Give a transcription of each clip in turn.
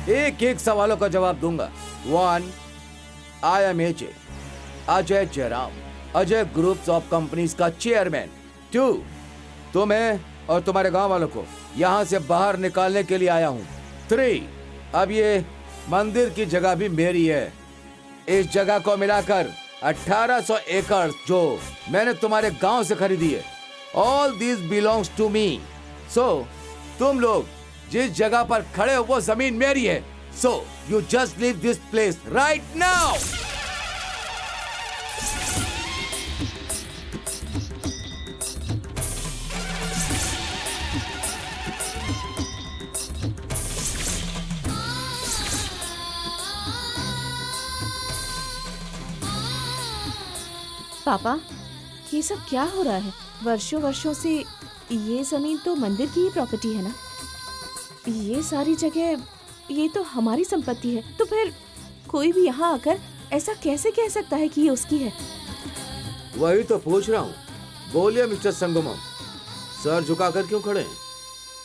एक एक सवालों का जवाब दूंगा। 1, I am Ajay Jairam, Ajay groups of companies का चेयरमैन। 2, तुम्हें और तुम्हारे गांव वालों को यहाँ से बाहर निकालने के लिए आया हूँ। 3, अब ये मंदिर की जगह भी मेरी है। इस जगह को मिलाकर 1800 एकड़ जो मैंने तुम्हारे गांव से खरीदी है, all this belongs to me. So तुम लोग जिस जगह पर खड़े हो वो जमीन मेरी है। So you just leave this place right now. पापा, ये सब क्या हो रहा है? वर्षों वर्षों से ये जमीन तो मंदिर की ही प्रॉपर्टी है ना। ये सारी जगह ये तो हमारी संपत्ति है, तो फिर कोई भी यहाँ आकर ऐसा कैसे कह सकता है कि ये उसकी है? वही तो पूछ रहा हूँ। बोलिए मिस्टर संगमम, सर झुकाकर क्यों खड़े हैं?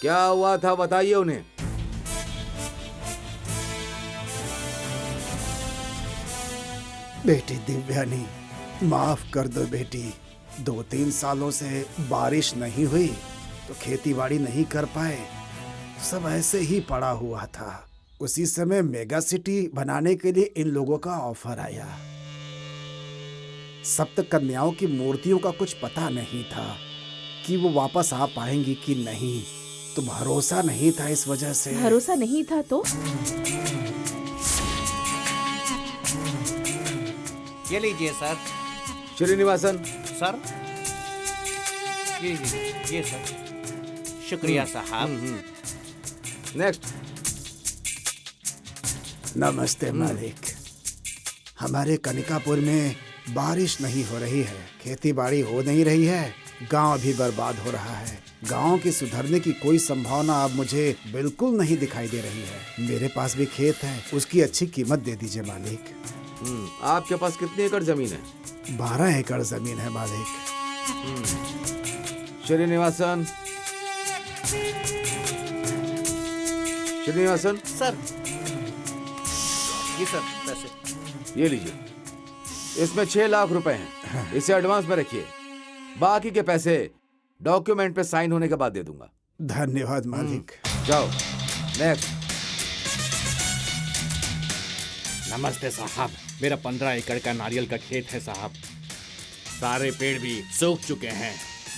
क्या हुआ था बताइए उन्हें। बेटी दिव्यानी, माफ कर दो बेटी। 2-3 सालों से बारिश नहीं हुई तो खेतीबाड़ी नहीं कर पाए, सब ऐसे ही पड़ा हुआ था। उसी समय मेगा सिटी बनाने के लिए इन लोगों का ऑफर आया। सप्त कन्याओं की मूर्तियों का कुछ पता नहीं था कि वो वापस आ पाएंगी कि नहीं, तो भरोसा नहीं था। इस वजह से भरोसा नहीं था तो ये लीजिए सर। श्रीनिवासन। सर ये सर। शुक्रिया साहब। नेक्स्ट। नमस्ते मालिक। हमारे कनिकापुर में बारिश नहीं हो रही है, खेतीबाड़ी हो नहीं रही है, गांव भी बर्बाद हो रहा है। गांव के सुधरने की कोई संभावना अब मुझे बिल्कुल नहीं दिखाई दे रही है। मेरे पास भी खेत है, उसकी अच्छी कीमत दे दीजिए मालिक। आपके पास कितनी एकड़ जमीन है? 12 एकड़ जमीन है मालिक। श्रीनिवासन। श्रीनिवासन। सर ये सर पैसे। ये लीजिए, इसमें 6 लाख रुपए हैं, इसे एडवांस में रखिए। बाकी के पैसे डॉक्यूमेंट पे साइन होने के बाद दे दूंगा। धन्यवाद मालिक। जाओ। नेक्स्ट। नमस्ते साहब, मेरा 15 एकड़ का नारियल का खेत है साहब। सारे पेड़ भी सूख चुके हैं।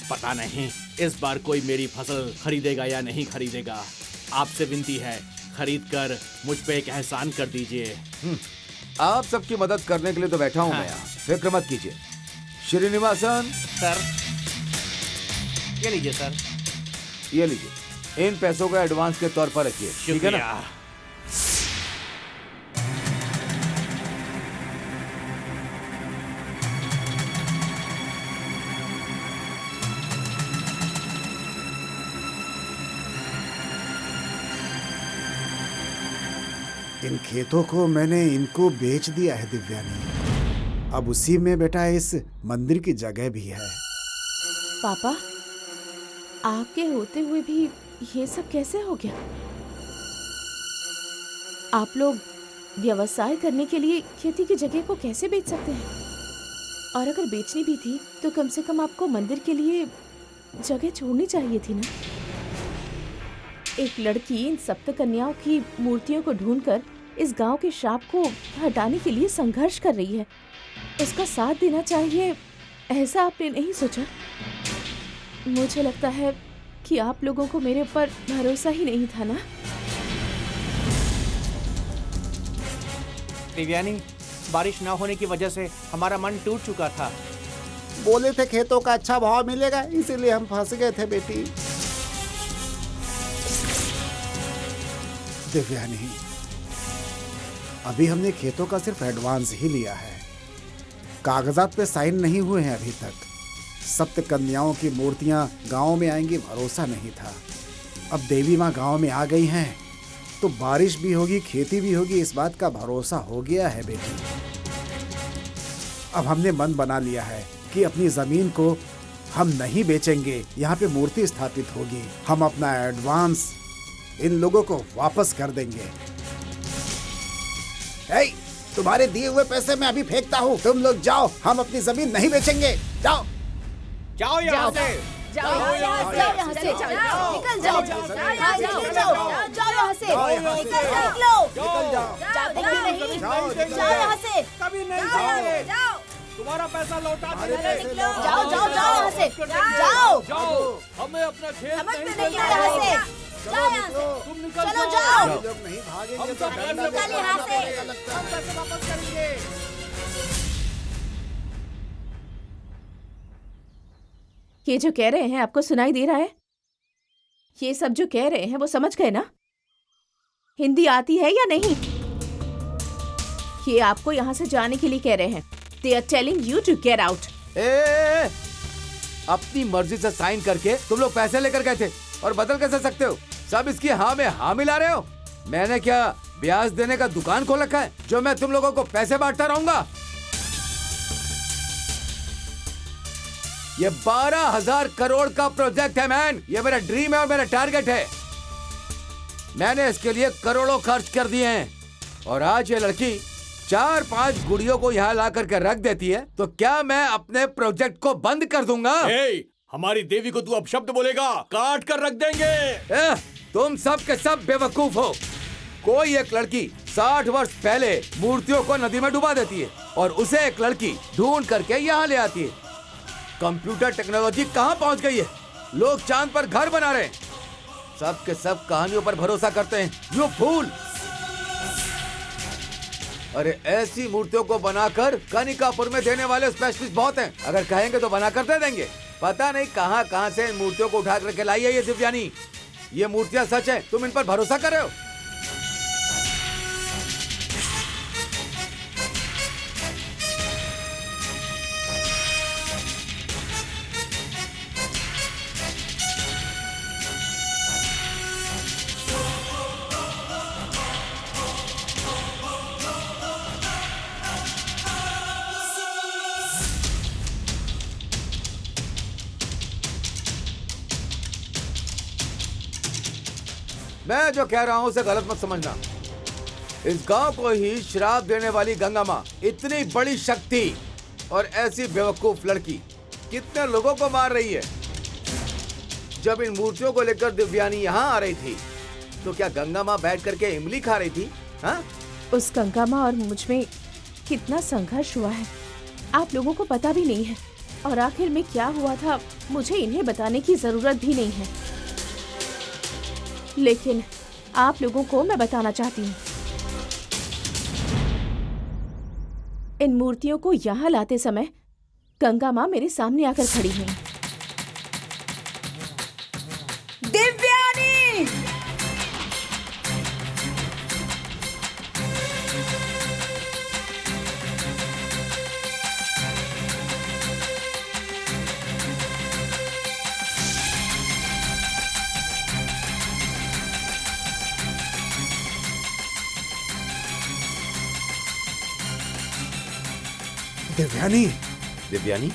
पता नहीं इस बार कोई मेरी फसल खरीदेगा या नहीं खरीदेगा। आपसे विनती है, खरीद कर मुझ पे एक एहसान कर दीजिए। आप सबकी मदद करने के लिए तो बैठा हूं मैं यहाँ, फिक्र मत कीजिए। श्रीनिवासन। सर ये लीजिए सर। ये लीजिए, इन पैसों को एडवांस के तौर पर रखिए, ठीक है ना? इन खेतों को मैंने इनको बेच दिया है दिव्यानी। अब उसी में बेटा इस मंदिर की जगह भी है। पापा, आपके होते हुए भी ये सब कैसे हो गया? आप लोग व्यवसाय करने के लिए खेती की जगह को कैसे बेच सकते हैं? और अगर बेचनी भी थी तो कम से कम आपको मंदिर के लिए जगह छोड़नी चाहिए थी ना। एक लड़की इन सप्त कन्याओं की मूर्तियों को ढूंढकर इस गांव के श्राप को हटाने के लिए संघर्ष कर रही है, उसका साथ देना चाहिए, ऐसा आपने नहीं सोचा? मुझे लगता है कि आप लोगों को मेरे ऊपर भरोसा ही नहीं था ना। दिव्यानी, बारिश न होने की वजह से हमारा मन टूट चुका था। बोले थे खेतों का अच्छा भाव मिलेगा, इसीलिए हम फंस गए थे बेटी। दिव्यानी, अभी हमने खेतों का सिर्फ एडवांस ही लिया है, कागजात पे साइन नहीं हुए हैं अभी तक। सप्त कन्याओं की मूर्तियां गांव में आएंगी भरोसा नहीं था। अब देवी माँ गांव में आ गई हैं तो बारिश भी होगी, खेती भी होगी, इस बात का भरोसा हो गया है बेटी। अब हमने मन बना लिया है कि अपनी जमीन को हम नहीं बेचेंगे, यहाँ पे मूर्ति स्थापित होगी। हम अपना एडवांस इन लोगों को वापस कर देंगे। हे, तुम्हारे दिए हुए पैसे मैं अभी फेंकता हूँ। तुम लोग जाओ, हम अपनी जमीन नहीं बेचेंगे। जाओ जाओ यहाँ से। जाओ यहाँ से, निकल जाओ, जाओ यहाँ से, निकल यहाँ से, कभी नहीं जाओगे। तुम्हारा पैसा लौटा देंगे। जाओ यहाँ से, जाओ, हमें अपना खेत नहीं यहाँ से, जाओ यहाँ से, तुम निकल चलो जाओ, लोग नहीं भागेंगे तो निकल यहाँ से। हम पैसे वापस करेंगे। ये जो कह रहे हैं आपको सुनाई दे रहा है? ये सब जो कह रहे हैं वो समझ गए ना? हिंदी आती है या नहीं? ये आपको यहाँ से जाने के लिए कह रहे हैं। They are telling you to get out. ए, अपनी मर्जी से साइन करके तुम लोग पैसे लेकर गए थे और बदल कैसे सकते हो? सब इसकी हाँ में हाँ मिला रहे हो। मैंने क्या ब्याज देने का दुकान खोल रखा है जो मैं तुम लोगों को पैसे बांटता रहूंगा? ये 12,000 करोड़ का प्रोजेक्ट है मैन। ये मेरा ड्रीम है और मेरा टारगेट है। मैंने इसके लिए करोड़ों खर्च कर दिए हैं और आज ये लड़की 4-5 गुड़ियों को यहाँ ला करके रख देती है तो क्या मैं अपने प्रोजेक्ट को बंद कर दूंगा? हमारी देवी को तू अब शब्द बोलेगा काट कर रख देंगे। तुम सब के सब बेवकूफ हो। कोई एक लड़की 60 वर्ष पहले मूर्तियों को नदी में डुबा देती है और उसे एक लड़की ढूंढ करके यहाँ ले आती है। कंप्यूटर टेक्नोलॉजी कहाँ पहुँच गई है? लोग चांद पर घर बना रहे हैं। सब के सब कहानियों पर भरोसा करते हैं। You fool. अरे ऐसी मूर्तियों को बनाकर कनिकापुर में देने वाले स्पेशलिस्ट बहुत हैं। अगर कहेंगे तो बनाकर दे देंगे। पता नहीं कहां कहां से इन मूर्तियों को उठा करके लाई है ये दिव्यानी। ये मूर्तियां सच है, तुम इन पर भरोसा कर रहे हो? मैं जो कह रहा हूं उसे गलत मत समझना। इस गांव को ही श्राप देने वाली गंगा माँ इतनी बड़ी शक्ति और ऐसी बेवकूफ लड़की कितने लोगों को मार रही है। जब इन मूर्तियों को लेकर दिव्यानी यहाँ आ रही थी तो क्या गंगा माँ बैठ करके इमली खा रही थी? हाँ? उस गंगा माँ और मुझ में कितना संघर्ष हुआ है आप लोगों को पता भी नहीं है और आखिर में क्या हुआ था मुझे इन्हें बताने की जरूरत भी नहीं है, लेकिन आप लोगों को मैं बताना चाहती हूँ। इन मूर्तियों को यहाँ लाते समय गंगा माँ मेरे सामने आकर खड़ी हुई। दिव्यानी! दिव्यानी, दिव्यानी?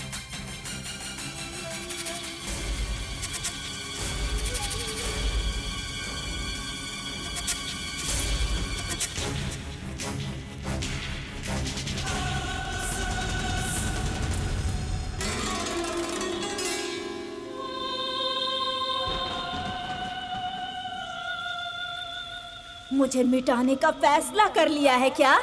मुझे मिटाने का फैसला कर लिया है क्या?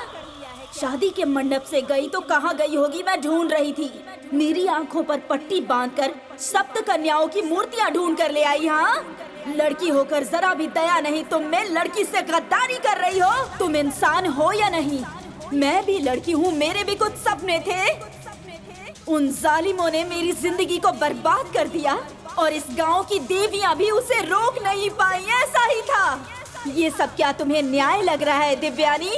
शादी के मंडप से गई तो कहाँ गई होगी, मैं ढूंढ रही थी। मेरी आंखों पर पट्टी बांधकर सप्त कन्याओं की मूर्तियां ढूंढ कर ले आई। हाँ, लड़की होकर जरा भी दया नहीं तुम में, लड़की से गद्दारी कर रही हो। तुम इंसान हो या नहीं? मैं भी लड़की हूँ, मेरे भी कुछ सपने थे। उन जालिमों ने मेरी जिंदगी को बर्बाद कर दिया और इस गाँव की देवियाँ भी उसे रोक नहीं पाई। ऐसा ही था। ये सब क्या तुम्हें न्याय लग रहा है दिव्यानी?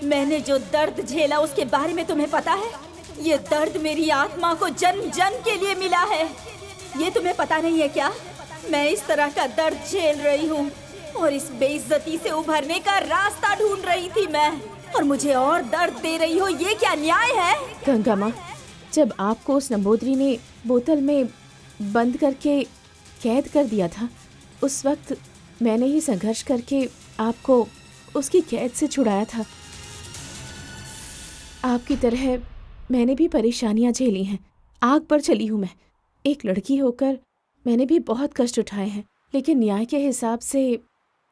मैंने जो दर्द झेला उसके बारे में तुम्हें पता है? ये दर्द मेरी आत्मा को जन्म जन्म के लिए मिला है। ये तुम्हें पता नहीं है क्या? मैं इस तरह का दर्द झेल रही हूँ और इस बेइज्जती से उभरने का रास्ता ढूंढ रही थी मैं, और मुझे और दर्द दे रही हो। ये क्या न्याय है? गंगा माँ, जब आपको उस नंबूदरी ने बोतल में बंद करके कैद कर दिया था, उस वक्त मैंने ही संघर्ष करके आपको उसकी कैद से छुड़ाया था। आपकी तरह मैंने भी परेशानियां झेली हैं। आग पर चली हूँ मैं। एक लड़की होकर मैंने भी बहुत कष्ट उठाए हैं, लेकिन न्याय के हिसाब से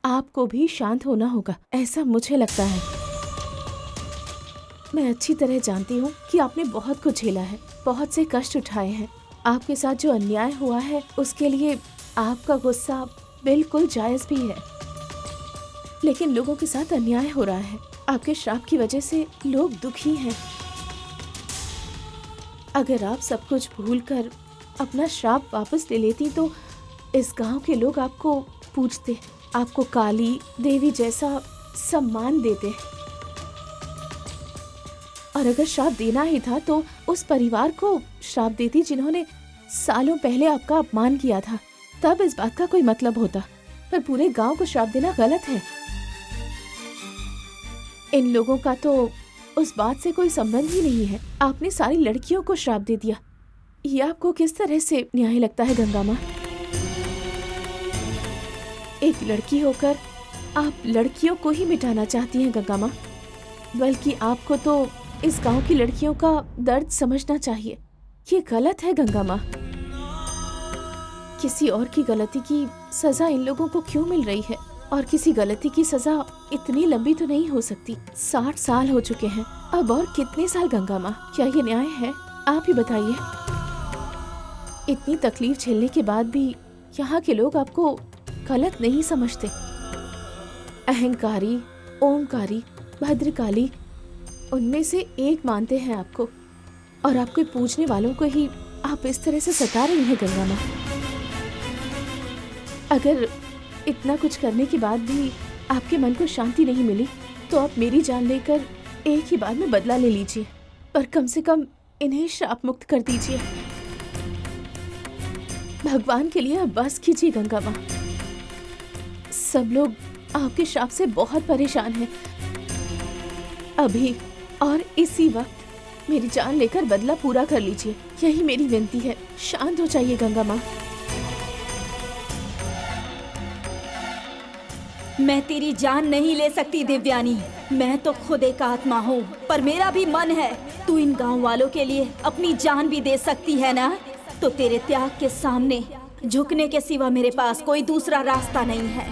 आपको भी शांत होना होगा, ऐसा मुझे लगता है। मैं अच्छी तरह जानती हूँ कि आपने बहुत कुछ झेला है, बहुत से कष्ट उठाए हैं। आपके साथ जो अन्याय हुआ है उसके लिए आपका गुस्सा बिल्कुल जायज भी है, लेकिन लोगों के साथ अन्याय हो रहा है। आपके श्राप की वजह से लोग दुखी हैं। अगर आप सब कुछ भूलकर अपना श्राप वापस ले लेती तो इस गांव के लोग आपको पूजते, आपको काली देवी जैसा सम्मान देते। और अगर श्राप देना ही था तो उस परिवार को श्राप देती जिन्होंने सालों पहले आपका अपमान किया था, तब इस बात का कोई मतलब होता। पर पूरे गांव को श्राप देना गलत है। इन लोगों का तो उस बात से कोई संबंध ही नहीं है। आपने सारी लड़कियों को श्राप दे दिया। ये आपको किस तरह से न्याय लगता है गंगा माँ? एक लड़की होकर आप लड़कियों को ही मिटाना चाहती हैं गंगा माँ, बल्कि आपको तो इस गांव की लड़कियों का दर्द समझना चाहिए। ये गलत है गंगा माँ। किसी और की गलती की सजा इन लोगों को क्यों मिल रही है? और किसी गलती की सजा इतनी लंबी तो नहीं हो सकती। 60 साल हो चुके हैं, अब और कितने साल गंगा माँ? क्या ये न्याय है? आप ही बताइए। इतनी तकलीफ झेलने के बाद भी यहाँ के लोग आपको गलत नहीं समझते। अहंकारी, ओमकारी, भद्रकाली, उनमें से एक मानते हैं आपको, और आपके पूजने वालों को ही आप इस तरह से सता रही हैं गंगा माँ। अगर इतना कुछ करने के बाद भी आपके मन को शांति नहीं मिली तो आप मेरी जान लेकर एक ही बार में बदला ले लीजिए, पर कम से कम इन्हें श्राप मुक्त कर दीजिए। भगवान के लिए आप बस कीजिए गंगा माँ। सब लोग आपके श्राप से बहुत परेशान हैं। अभी और इसी वक्त मेरी जान लेकर बदला पूरा कर लीजिए, यही मेरी विनती है। शांत हो जाइए गंगा माँ। मैं तेरी जान नहीं ले सकती दिव्यानी। मैं तो खुद एक आत्मा हूँ, पर मेरा भी मन है। तू इन गांव वालों के लिए अपनी जान भी दे सकती है ना? तो तेरे त्याग के सामने झुकने के सिवा मेरे पास कोई दूसरा रास्ता नहीं है।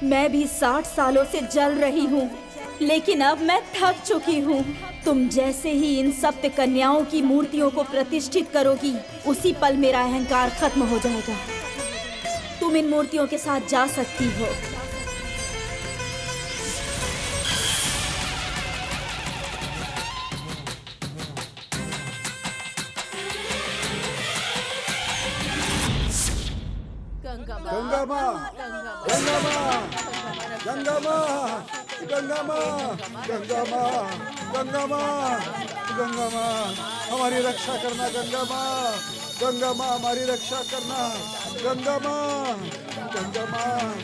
मैं भी 60 सालों से जल रही हूँ, लेकिन अब मैं थक चुकी हूँ। तुम जैसे ही इन सप्त कन्याओं की मूर्तियों को प्रतिष्ठित करोगी, उसी पल मेरा अहंकार खत्म हो जाएगा। तुम इन मूर्तियों के साथ जा सकती हो। गंगा माँ, गंगा माँ, गंगा माँ, गंगा माँ, गंगा माँ, गंगा माँ, गंगा माँ, हमारी रक्षा करना गंगा माँ। गंगा माँ हमारी रक्षा करना। गंगा माँ, गंगा माँ।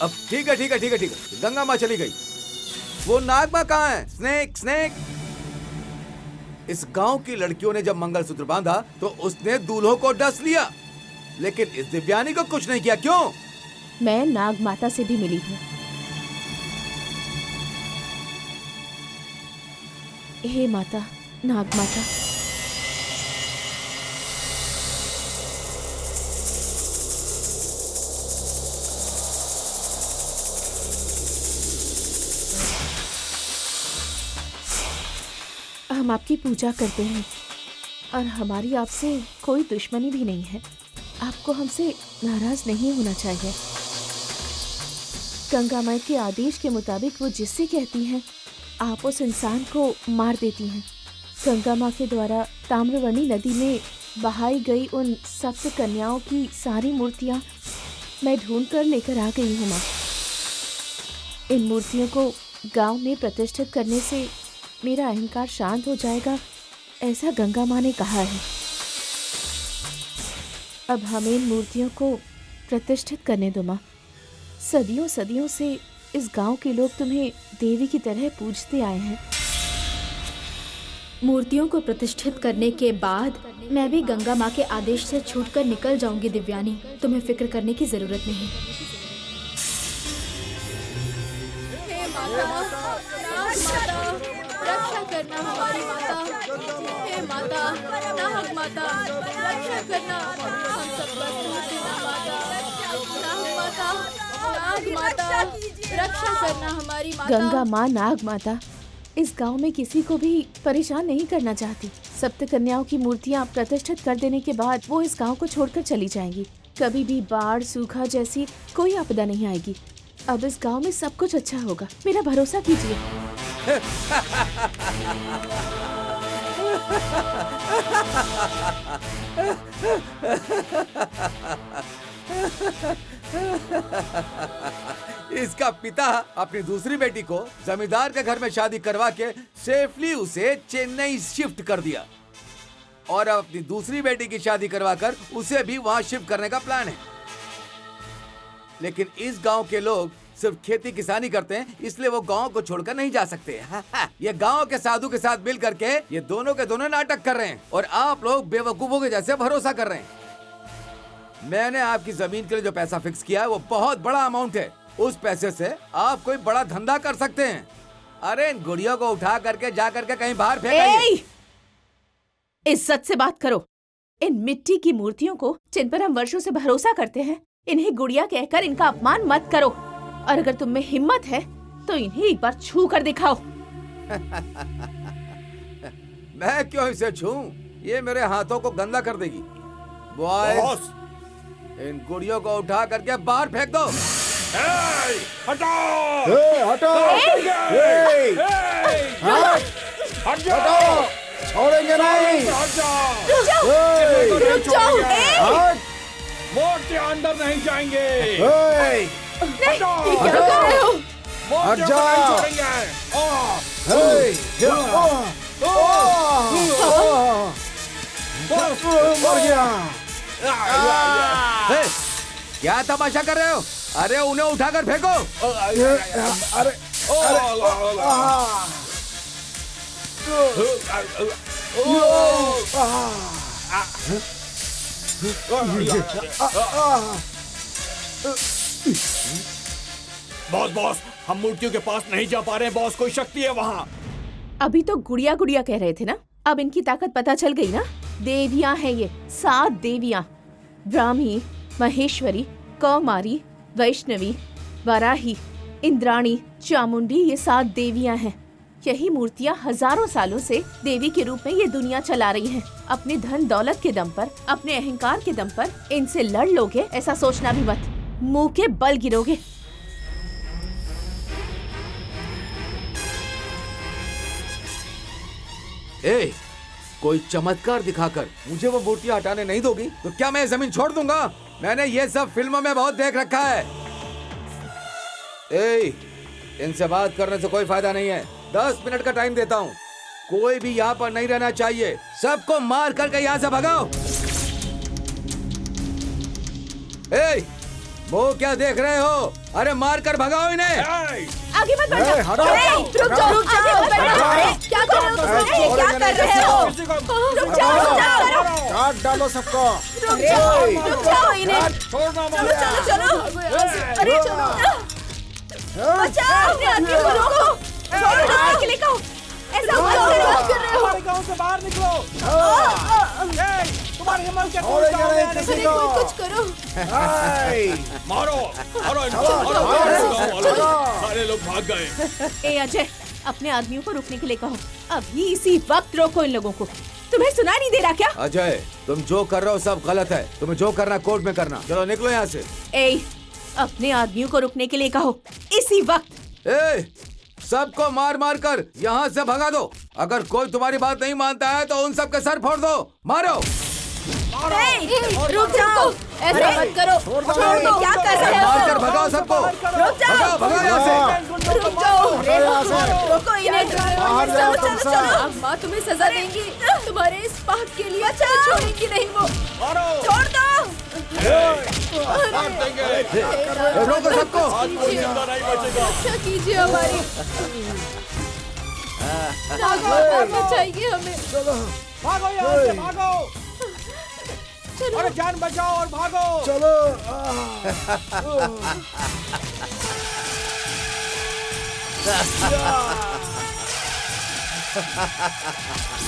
अब ठीक है, ठीक है, ठीक है, ठीक है। गंगा माँ चली गई। वो नाग माँ कहाँ है? Snake, snake. इस गांव की लड़कियों ने जब मंगलसूत्र बांधा तो उसने दूल्हों को डस लिया, लेकिन इस दिव्यानी को कुछ नहीं किया। क्यों? मैं नाग माता से भी मिली हूँ। हे माता, नाग माता, हम आपकी पूजा करते हैं और हमारी आपसे कोई दुश्मनी भी नहीं है। आपको हमसे नाराज नहीं होना चाहिए। गंगा माई के आदेश के मुताबिक वो जिससे कहती हैं आप उस इंसान को मार देती हैं। गंगा माँ के द्वारा ताम्रवर्णी नदी में बहाई गई उन सप्त कन्याओं की सारी मूर्तियाँ मैं ढूंढ कर लेकर आ गई हूँ माँ। इन मूर्तियों को गांव में प्रतिष्ठित करने से मेरा अहंकार शांत हो जाएगा, ऐसा गंगा माँ ने कहा है। अब हमें इन मूर्तियों को प्रतिष्ठित करने दो माँ। सदियों सदियों से इस गांव के लोग तुम्हें देवी की तरह पूजते आए हैं। मूर्तियों को प्रतिष्ठित करने के बाद मैं भी गंगा माँ के आदेश से छूटकर निकल जाऊंगी दिव्यानी। तुम्हें फिक्र करने की जरूरत नहीं। करना हमारी माता, हे माता, नाहक माता, रक्षा करना हम सबका दूध देना माता, नाहक माता, नाग माता, रक्षा करना हमारी माता। गंगा माँ नाग माता इस गांव में किसी को भी परेशान नहीं करना चाहती। सप्त कन्याओं की मूर्तियाँ प्रतिष्ठित कर देने के बाद वो इस गांव को छोड़कर चली जाएंगी। कभी भी बाढ़, सूखा जैसी कोई आपदा नहीं आएगी। अब इस गांव में सब कुछ अच्छा होगा, मेरा भरोसा कीजिए। इसका पिता अपनी दूसरी बेटी को जमींदार के घर में शादी करवा के सेफली उसे चेन्नई शिफ्ट कर दिया और अब अपनी दूसरी बेटी की शादी करवाकर उसे भी वहां शिफ्ट करने का प्लान है। लेकिन इस गांव के लोग सिर्फ खेती किसानी करते हैं, इसलिए वो गांव को छोड़कर नहीं जा सकते। ये गांव के साधु के साथ मिल करके ये दोनों के दोनों नाटक कर रहे हैं और आप लोग बेवकूफों के जैसे भरोसा कर रहे हैं। मैंने आपकी जमीन के लिए जो पैसा फिक्स किया है वो बहुत बड़ा अमाउंट है। उस पैसे से आप कोई बड़ा धंधा कर सकते हैं। अरे इन गुड़ियों को उठा करके जा करके कहीं बाहर फेंक। इज्जत से बात करो। इन मिट्टी की मूर्तियों को जिन पर हम वर्षों से भरोसा करते हैं, इन्हें गुड़िया कहकर इनका अपमान मत करो। और अगर तुम में हिम्मत है तो इन्हें एक बार छू कर दिखाओ। मैं क्यों इसे छूं? ये मेरे हाथों को गंदा कर देगी। बॉयज, इन गुड़ियों को उठा करके बाहर फेंक दो। हटाओ! हटाओ! छोड़ेंगे नहीं। रुक जाओ। मूर्तियां अंदर नहीं जाएंगे। क्या कर रहे हो? मूर्तियां को नहीं छोड़ेंगे। मर गया। क्या तमाशा कर रहे हो? अरे उन्हें उठाकर फेंको। अरे बॉस बॉस, हम मूर्तियों के पास नहीं जा पा रहे हैं बॉस। कोई शक्ति है वहाँ। अभी तो गुड़िया गुड़िया कह रहे थे ना, अब इनकी ताकत पता चल गई ना। देवियां हैं ये, 7 देवियां। ब्राह्मी, महेश्वरी, कौमारी, वैष्णवी, वराही, इंद्राणी, चामुंडी, ये 7 देवियां हैं। यही मूर्तियां हजारों सालों से देवी के रूप में ये दुनिया चला रही हैं। अपने धन दौलत के दम पर, अपने अहंकार के दम पर इनसे लड़ लोगे ऐसा सोचना भी मत। मुंह के बल गिरोगे। ए, कोई चमत्कार दिखाकर मुझे वो मूर्तियां हटाने नहीं दोगी तो क्या मैं जमीन छोड़ दूंगा? मैंने ये सब फिल्मों में बहुत देख रखा है। ए, इनसे बात करने से कोई फायदा नहीं है। 10 मिनट का टाइम देता हूँ। कोई भी यहाँ पर नहीं रहना चाहिए। सबको मार करके यहाँ से भगाओ। ए, वो क्या देख रहे हो? अरे मार कर भगाओ इन्हें। आगे मत बढ़ना। रुक जाओ। क्या कर रहे हो? क्या कर रहे हो? रुक जाओ। काट डालो सबको। रुक जाओ इन्हें। चलो। अरे चलो। बचाओ अपने आदमी को, रोको। छोड़ो के लिए कहो। ऐसा मत करो। हमारे गांव से बाहर निकलो। तुम्हारी हिम्मत क्या? कुछ करो। मारो सारे लोग भाग गए। ए अजय, अपने आदमियों को रुकने के लिए कहो। अभी इसी वक्त रोको इन लोगों को। तुम्हें सुनाई नहीं दे रहा क्या? अजय, तुम जो कर रहे हो सब गलत है। तुम्हें जो करना कोर्ट में करना। चलो निकलो यहाँ से। ए, अपने आदमियों को रुकने के लिए कहो इसी वक्त। ए, सबको मार मार कर यहाँ से भगा दो। अगर कोई तुम्हारी बात नहीं मानता है तो उन सब के सर फोड़ दो। मारो। रुक जाओ। ऐसा मत करो। छोड़ दो। क्या कर रहे हो? मार कर भगाओ सबको। रुक जाओ। भगाओ यहाँ से। रुक जाओ। रुको इन्हें। चलो। माँ तुम्हें सजा देंगी। तुम्हारे इस बात के लिए छोड़ेंगी नहीं वो। छोड़ दो। रोको सबको। रक्षा कीजिए हमारी। बचाइए हमें। भागो यहाँ से, भागो। अरे जान बचाओ और भागो। चलो। हाँ।